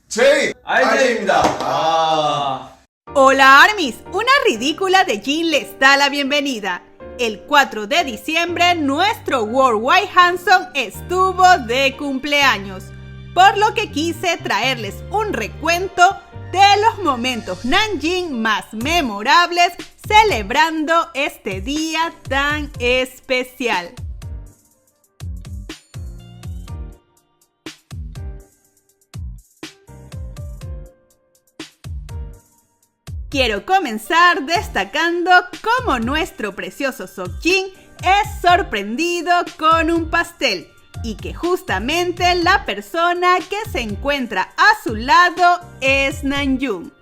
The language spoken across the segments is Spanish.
RJ입니다. Hola ARMYs, una ridícula de Jin les da la bienvenida. El 4 de diciembre nuestro Worldwide Handsome estuvo de cumpleaños, por lo que quise traerles un recuento de los momentos Nanjing más memorables celebrando este día tan especial. Quiero comenzar destacando cómo nuestro precioso Seokjin es sorprendido con un pastel y que justamente la persona que se encuentra a su lado es Namjoon.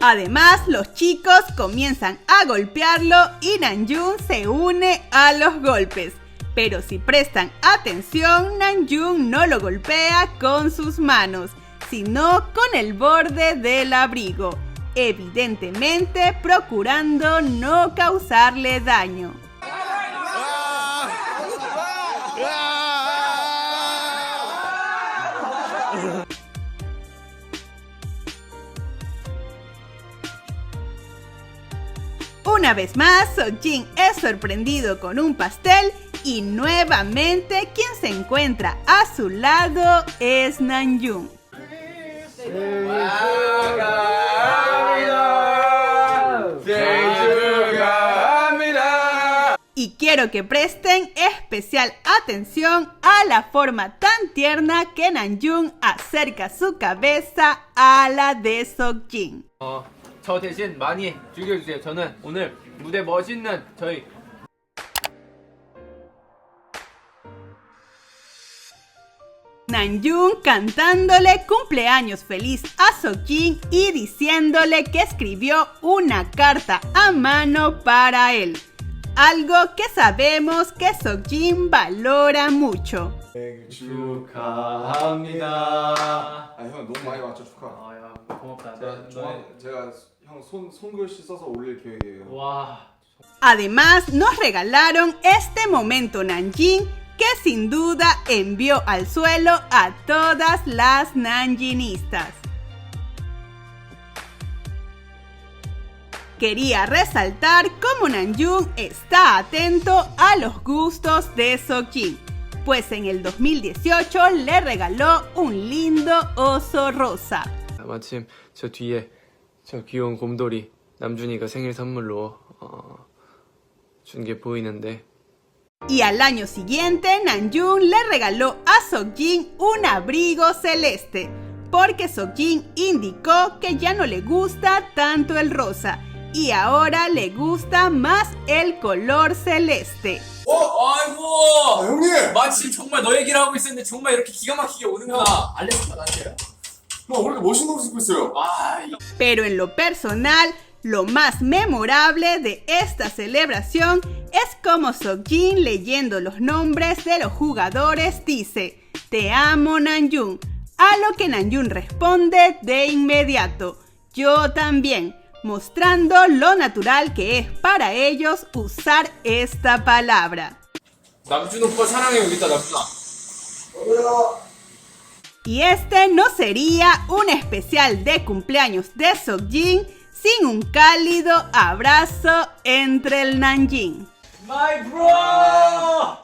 Además, los chicos comienzan a golpearlo y Namjoon se une a los golpes. Pero si prestan atención, Namjoon no lo golpea con sus manos, sino con el borde del abrigo, evidentemente procurando no causarle daño. Una vez más, Seokjin es sorprendido con un pastel y nuevamente quien se encuentra a su lado es Namjoon. Y quiero que presten especial atención a la forma tan tierna que Namjoon acerca su cabeza a la de Seokjin. 저 대신 많이 즐겨주세요. 저는 오늘 무대 멋있는 저희 Namjoon cantándole cumpleaños feliz a Seokjin y diciéndole que escribió una carta a mano para él. Algo que sabemos que Seokjin valora mucho. 축하합니다. 형 너무 많이 맞춰 축하. 야, 고맙다. 제가 형 손글씨 써서 올릴 계획이에요. 와. Además, nos regalaron este momento Nanjing que sin duda envió al suelo a todas las nanjinistas. Quería resaltar cómo Namjoon está atento a los gustos de Seokjin, pues en el 2018 le regaló un lindo oso rosa. 마침 저 뒤에 저 귀여운 곰돌이 남준이가 생일 선물로 준 게 보이는데. Y al año siguiente, Namjoon le regaló a Seokjin un abrigo celeste, porque Seokjin indicó que ya no le gusta tanto el rosa y ahora le gusta más el color celeste. 아이고 형님! 마침 정말 너 얘기를 하고 있었는데 정말 이렇게 기가 막히게 오는구나. 알렉스가 나한테요? 형 원래 멋있는 옷 입고 있어요. Pero en lo personal, lo más memorable de esta celebración es como Seokjin, leyendo los nombres de los jugadores, dice: "Te amo, Namjoon", a lo que Namjoon responde de inmediato: "Yo también", mostrando lo natural que es para ellos usar esta palabra. 남준 오빠 사랑해. 여기 있다 남준아. Y este no sería un especial de cumpleaños de Seokjin sin un cálido abrazo entre el Namjin. My bro.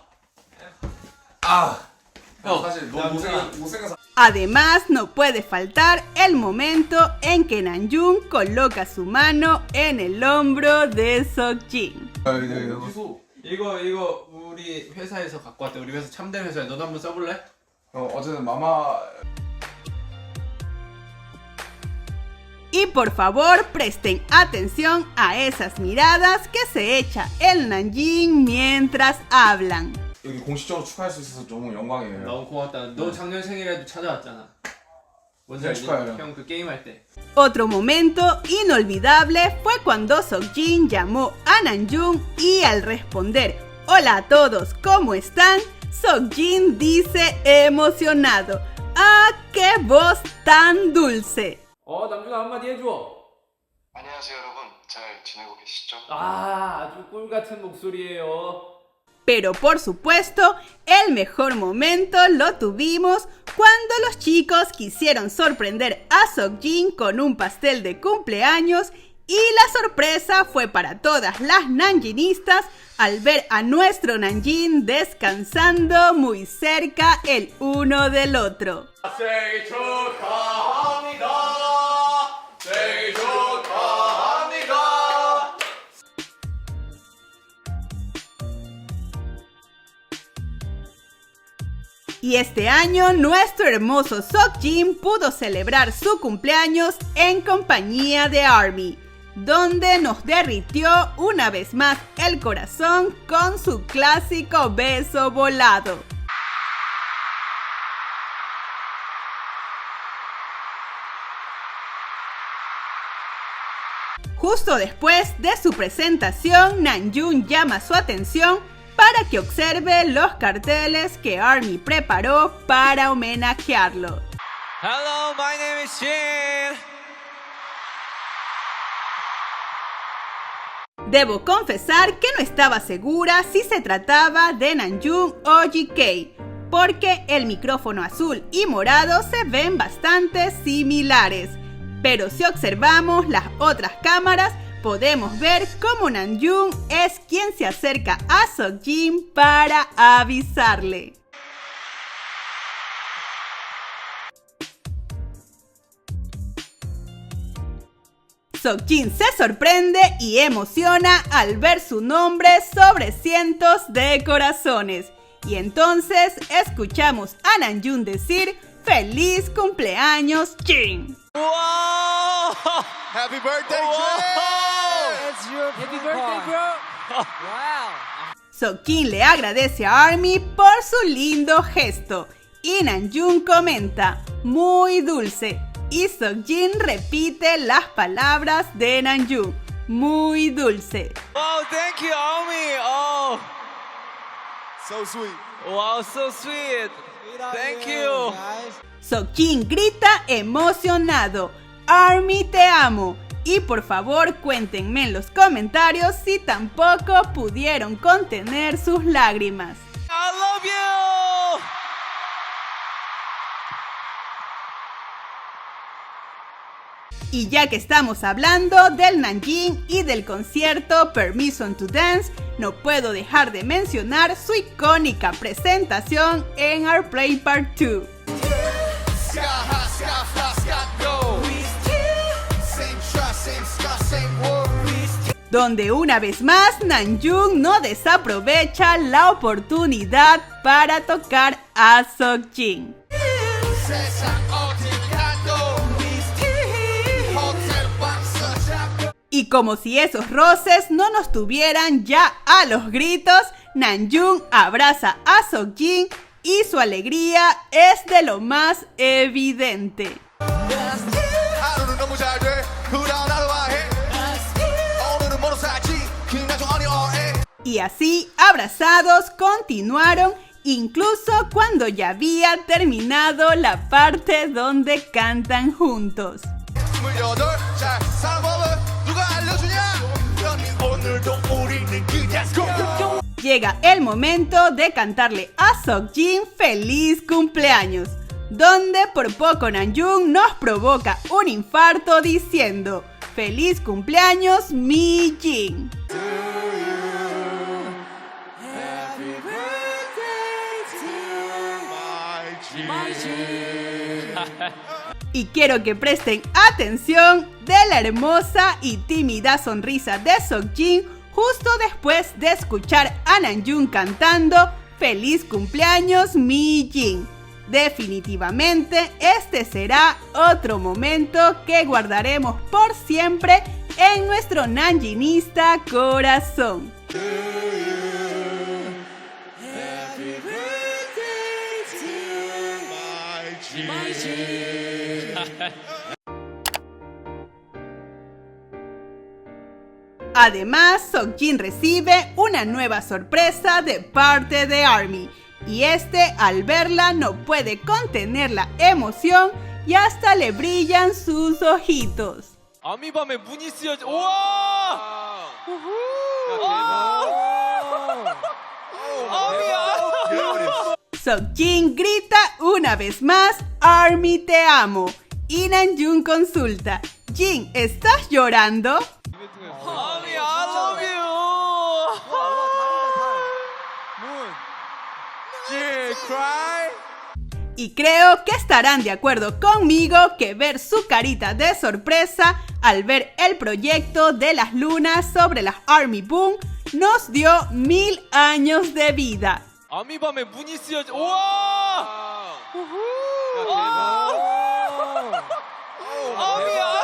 형 사실 너무 못생겨서. Además, no puede faltar el momento en que Namjoon coloca su mano en el hombro de Seokjin. 이거 우리 회사에서 갖고 왔대. 우리 회사 참대 회사야. 너도 한번 써볼래? 어제는 마마. Y por favor, presten atención a esas miradas que se echa el Namjin mientras hablan. 여기 공식적으로 축하할 수 있어서 너무 영광이에요. 너무 고맙다. 너 작년 생일에도 찾아왔잖아. 뭔지 알지? 축하해요. 형 그 게임할 때. Otro momento inolvidable fue cuando Seokjin llamó a Namjoon y al responder "Hola a todos, ¿cómo están?", Seokjin dice emocionado: "¡Ah, qué voz tan dulce!". 남준아 한마디 해줘. 안녕하세요 여러분, 잘 지내고 계시죠? 아주 꿀 같은 목소리예요. Pero por supuesto, el mejor momento lo tuvimos cuando los chicos quisieron sorprender a Seokjin con un pastel de cumpleaños y la sorpresa fue para todas las nanjinistas al ver a nuestro Nanjin descansando muy cerca el uno del otro. Y este año nuestro hermoso Seokjin pudo celebrar su cumpleaños en compañía de ARMY, donde nos derritió una vez más el corazón con su clásico beso volado. Justo después de su presentación, Namjoon llama su atención para que observe los carteles que ARMY preparó para homenajearlo. Hello, my name is Jin. Debo confesar que no estaba segura si se trataba de Namjoon o GK, porque el micrófono azul y morado se ven bastante similares. Pero si observamos las otras cámaras, podemos ver cómo Namjoon es quien se acerca a Seokjin para avisarle. Seokjin se sorprende y emociona al ver su nombre sobre cientos de corazones. Y entonces escuchamos a Namjoon decir ¡Feliz cumpleaños, Jin! Wow! Happy birthday, It's your happy birthday, bro. Wow. Seokjin le agradece a ARMY por su lindo gesto y Namjoon comenta muy dulce y Seokjin repite las palabras de Namjoon muy dulce. Oh, thank you, Army. Oh, So sweet. wow, so sweet. Thank you. Seokjin grita emocionado ARMY te amo. Y por favor cuéntenme en los comentarios si tampoco pudieron contener sus lágrimas. I love you. Y ya que estamos hablando del Namjin y del concierto Permission to Dance, no puedo dejar de mencionar su icónica presentación en Our Play Part 2. Donde una vez más Namjoon no desaprovecha la oportunidad para tocar a Seokjin. Y como si esos roces no nos tuvieran ya a los gritos, Namjoon abraza a Seokjin y su alegría es de lo más evidente. Y así, abrazados, continuaron, incluso cuando ya había terminado la parte donde cantan juntos. Llega el momento de cantarle a Seokjin feliz cumpleaños, donde por poco Namjoon nos provoca un infarto diciendo feliz cumpleaños mi Jin. Y quiero que presten atención de la hermosa y tímida sonrisa de Seokjin justo después de escuchar a Namjoon cantando feliz cumpleaños mi Jin. Definitivamente este será otro momento que guardaremos por siempre en nuestro nanjinista corazón. Además, Seokjin recibe una nueva sorpresa de parte de ARMY y al verla no puede contener la emoción y hasta le brillan sus ojitos. 아미밤에 문이 쓰여져. 우와! 우와! Seokjin grita una vez más, ARMY te amo. Y Namjoon consulta, Jin, ¿estás llorando? Mommy, I love you. Jin, cry. Y creo que estarán de acuerdo conmigo que ver su carita de sorpresa al ver el proyecto de las lunas sobre las ARMY Boom nos dio 1000 años de vida. 아미밤에 문이 쓰여져. 우와! 아미야!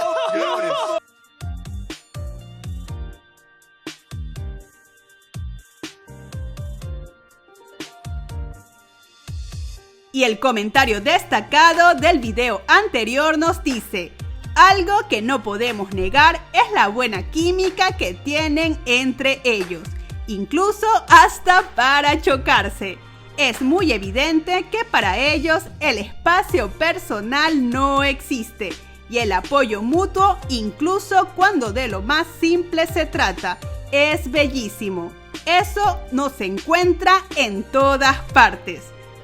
Y el comentario destacado del video anterior nos dice, algo que no podemos negar es la buena química que tienen entre ellos, incluso hasta para chocarse. Es muy evidente que para ellos el espacio personal no existe y el apoyo mutuo, incluso cuando de lo más simple se trata, es bellísimo. Eso no se encuentra en todas partes.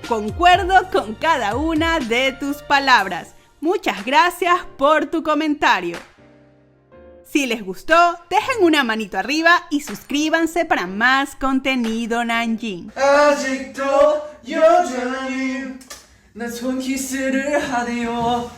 Concuerdo con cada una de tus palabras. Muchas gracias por tu comentario. Si les gustó, dejen una manito arriba y suscríbanse para más contenido Nanjing. 아직도 여전히 난 손키스를 하네요.